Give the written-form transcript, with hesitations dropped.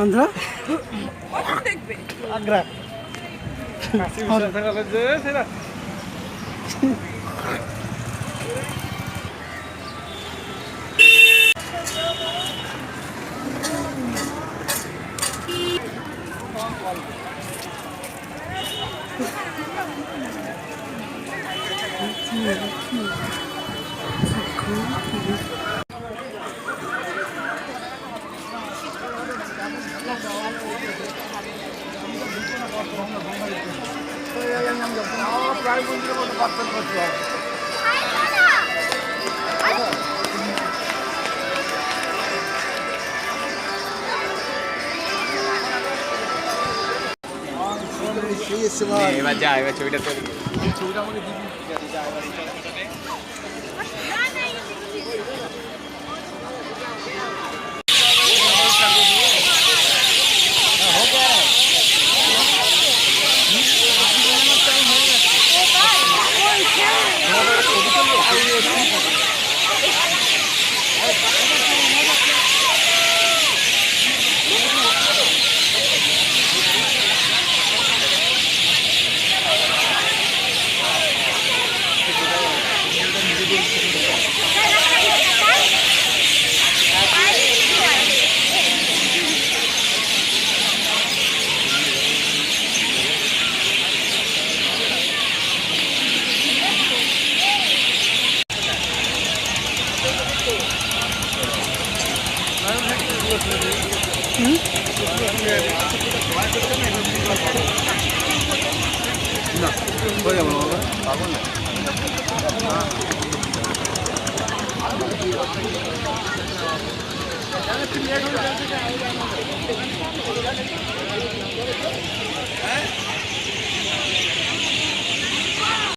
আন্ধ্রা দেখবে আগ্রা কাশি বিশাল ফেরালে যে সেটা প্রায় মন্দিরের মধ্যে পার্থক্য করতে হবে এবার যা এবার ছবিটা তৈরি ছবিটা আমাকে দিবি না হয়ে যাবো পাবো না Thank you.